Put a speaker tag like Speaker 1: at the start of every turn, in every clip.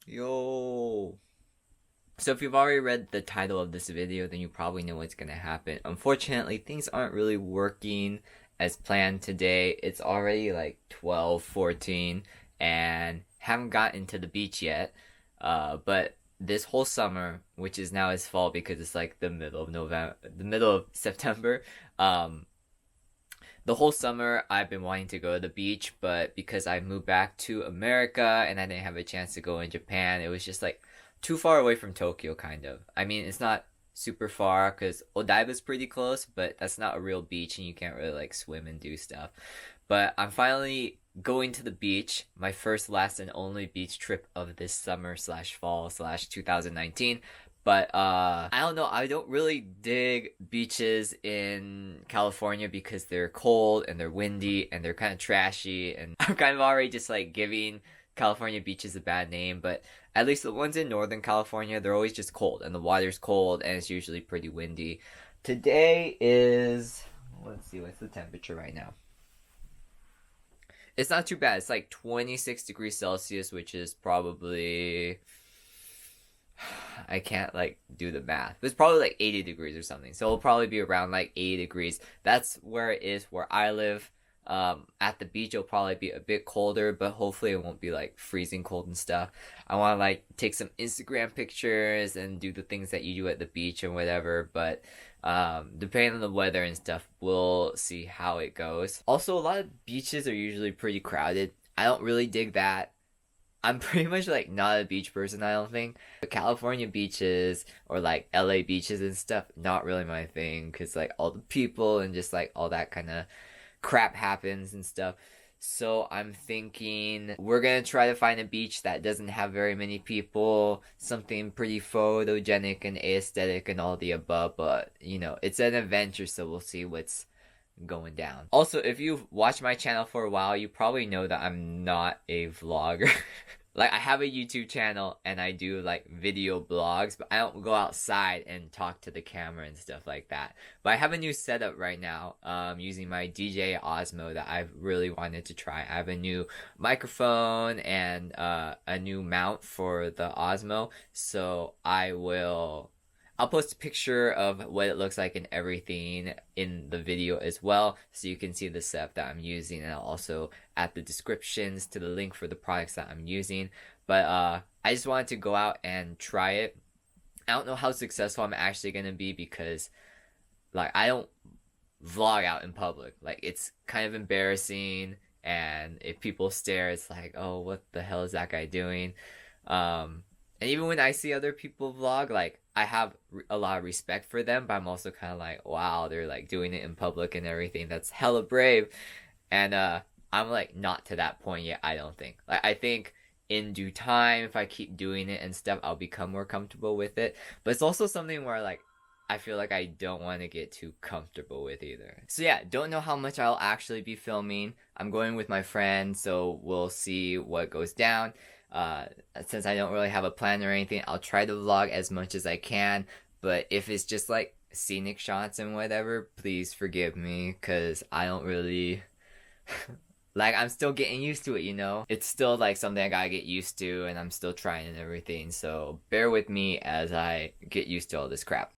Speaker 1: Yo! So if you've already read the title of this video, then you probably know what's gonna happen. Unfortunately, things aren't really working as planned today. It's already like 12:14 and haven't gotten to the beach yet. But this whole summer, which is now is fall because it's like the middle of November, the middle of September, um, the whole summer I've been wanting to go to the beach, but because I moved back to America and I didn't have a chance to go in Japan, it was just like too far away from Tokyo, kind of. I mean, it's not super far because Odaiba's pretty close, but that's not a real beach and you can't really like swim and do stuff. But I'm finally going to the beach, my first, last, and only beach trip of this summer slash fall slash 2019. But I don't know, I don't really dig beaches in California because they're cold and they're windy and they're kind of trashy, and I'm kind of already just like giving California beaches a bad name. But at least the ones in Northern California, they're always just cold and the water's cold and it's usually pretty windy. Today is, let's see, what's the temperature right now? It's not too bad. It's like 26 degrees Celsius, which is probably, I can't like do the math. It's probably like 80 degrees or something. So it'll probably be around like 80 degrees. That's where it is where I live. At the beach it'll probably be a bit colder, but hopefully it won't be like freezing cold and stuff. I want to like take some Instagram pictures and do the things that you do at the beach and whatever, but depending on the weather and stuff, we'll see how it goes. Also, a lot of beaches are usually pretty crowded. I don't really dig that. I'm pretty much like not a beach person, I don't think. But California beaches or like LA beaches and stuff, not really my thing, because like all the people and just like all that kind of crap happens and stuff. So I'm thinking we're gonna try to find a beach that doesn't have very many people, something pretty photogenic and aesthetic and all the above, but you know, it's an adventure, so we'll see what's going down. Also, if you've watched my channel for a while, you probably know that I'm not a vlogger. Like, I have a YouTube channel and I do like video blogs, but I don't go outside and talk to the camera and stuff like that. But I have a new setup right now, using my DJ Osmo that I've really wanted to try. I have a new microphone and a new mount for the Osmo, so I'll post a picture of what it looks like and everything in the video as well, so you can see the setup that I'm using, and I'll also add the descriptions to the link for the products that I'm using. But I just wanted to go out and try it. I don't know how successful I'm actually gonna be because like I don't vlog out in public. Like, it's kind of embarrassing, and if people stare, it's like, oh, what the hell is that guy doing? And even when I see other people vlog, like, I have a lot of respect for them, but I'm also kind of like, wow, they're like doing it in public and everything. That's hella brave. And I'm like not to that point yet, I don't think. Like, I think in due time, if I keep doing it and stuff, I'll become more comfortable with it. But it's also something where like I feel like I don't want to get too comfortable with either. So yeah, don't know how much I'll actually be filming. I'm going with my friend, so we'll see what goes down. Since I don't really have a plan or anything, I'll try to vlog as much as I can, but if it's just like scenic shots and whatever, please forgive me, because I don't really like, I'm still getting used to it, you know? It's still like something I gotta get used to, and I'm still trying and everything, so bear with me as I get used to all this crap.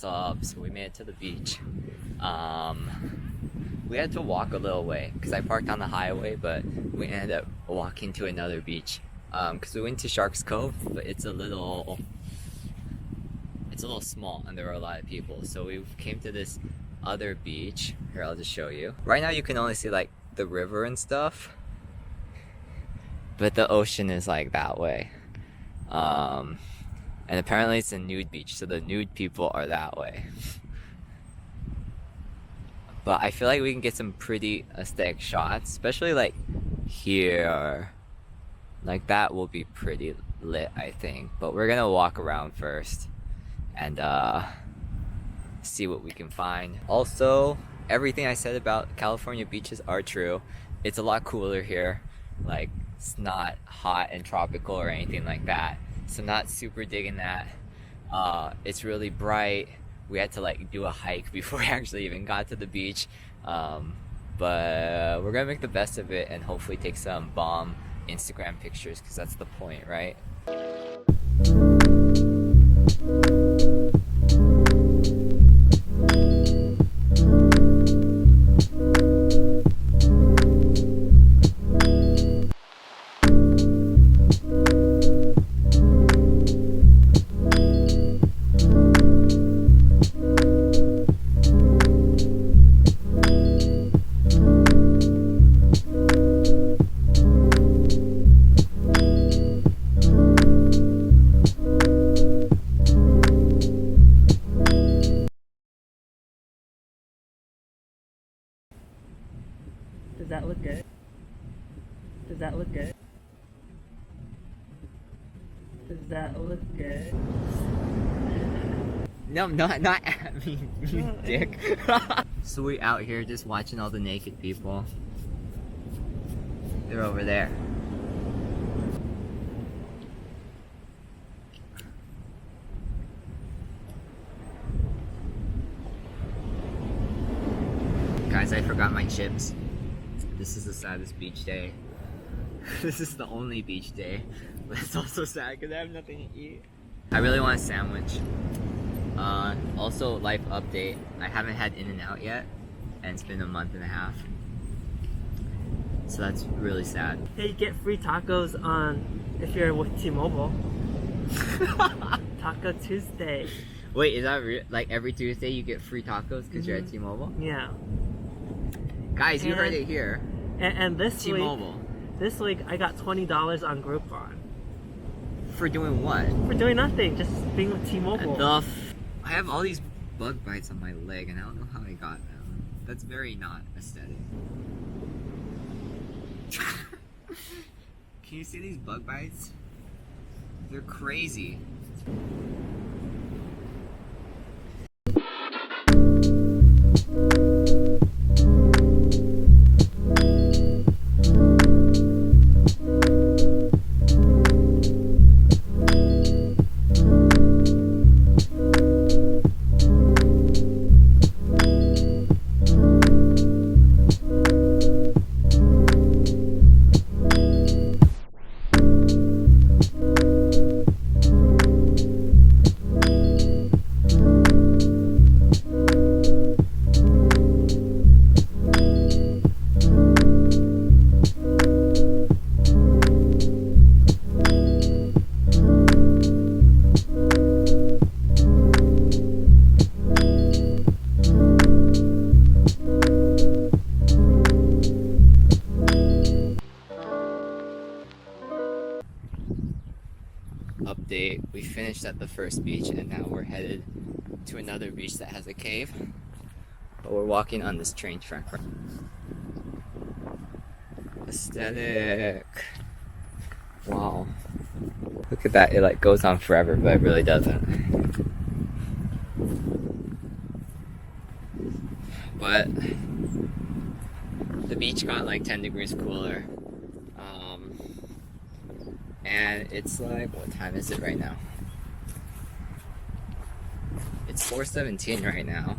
Speaker 1: us up, so we made it to the beach. We had to walk a little way because I parked on the highway, but we ended up walking to another beach because we went to Sharks Cove, but it's a little small and there were a lot of people, so we came to this other beach. Here, I'll just show you. Right now you can only see like the river and stuff, but the ocean is like that way. And apparently it's a nude beach, so the nude people are that way. But I feel like we can get some pretty aesthetic shots, especially like here. Like that will be pretty lit, I think. But we're gonna walk around first and see what we can find. Also, everything I said about California beaches are true. It's a lot cooler here. Like, it's not hot and tropical or anything like that. So not super digging that. It's really bright. We had to like do a hike before we actually even got to the beach. But we're gonna make the best of it and hopefully take some bomb Instagram pictures, because that's the point, right?
Speaker 2: Does that look good? Does that look good? Does that look good?
Speaker 1: No, not at me, you dick. So we out here just watching all the naked people. They're over there. Guys, I forgot my chips. This is the saddest beach day. This is the only beach day. But it's also sad because I have nothing to eat. I really want a sandwich. Also, life update. I haven't had In-N-Out yet, and it's been a month and a half. So that's really sad.
Speaker 2: Hey, you get free tacos on if you're with T-Mobile. Taco Tuesday.
Speaker 1: Wait, is that real? Like every Tuesday you get free tacos because you're at T-Mobile?
Speaker 2: Yeah.
Speaker 1: Guys, you heard it here.
Speaker 2: And this
Speaker 1: T-Mobile.
Speaker 2: week I got $20 on Groupon.
Speaker 1: For doing what?
Speaker 2: For doing nothing, just being with T-Mobile.
Speaker 1: I have all these bug bites on my leg and I don't know how I got them. That's very not aesthetic. Can you see these bug bites? They're crazy. Update, we finished at the first beach and now we're headed to another beach that has a cave, but we're walking on this train track. Aesthetic. Wow, look at that. It like goes on forever, but it really doesn't. But the beach got like 10 degrees cooler. And it's like, what time is it right now? It's 4:17 right now.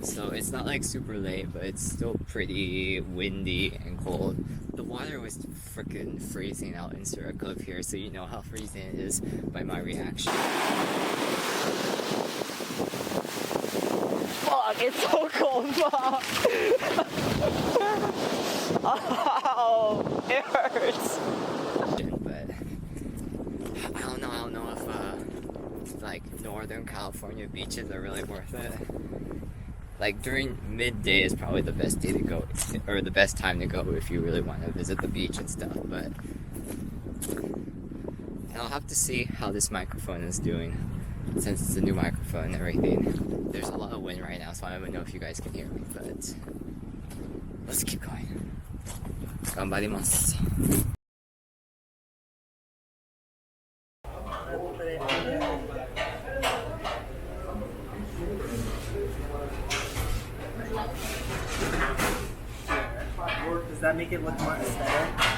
Speaker 1: So it's not like super late, but it's still pretty windy and cold. The water was freaking freezing. I'll insert a clip here so you know how freezing it is by my reaction. Fuck, it's so cold, Mom. Oh, it hurts. But I don't know if like Northern California beaches are really worth it. Like during midday is probably the best day to go, or the best time to go if you really want to visit the beach and stuff. But I'll have to see how this microphone is doing, since it's a new microphone and everything. There's a lot of wind right now, so I don't even know if you guys can hear me. But let's keep going. Ganbarimasu.
Speaker 2: Does that make it look more aesthetic?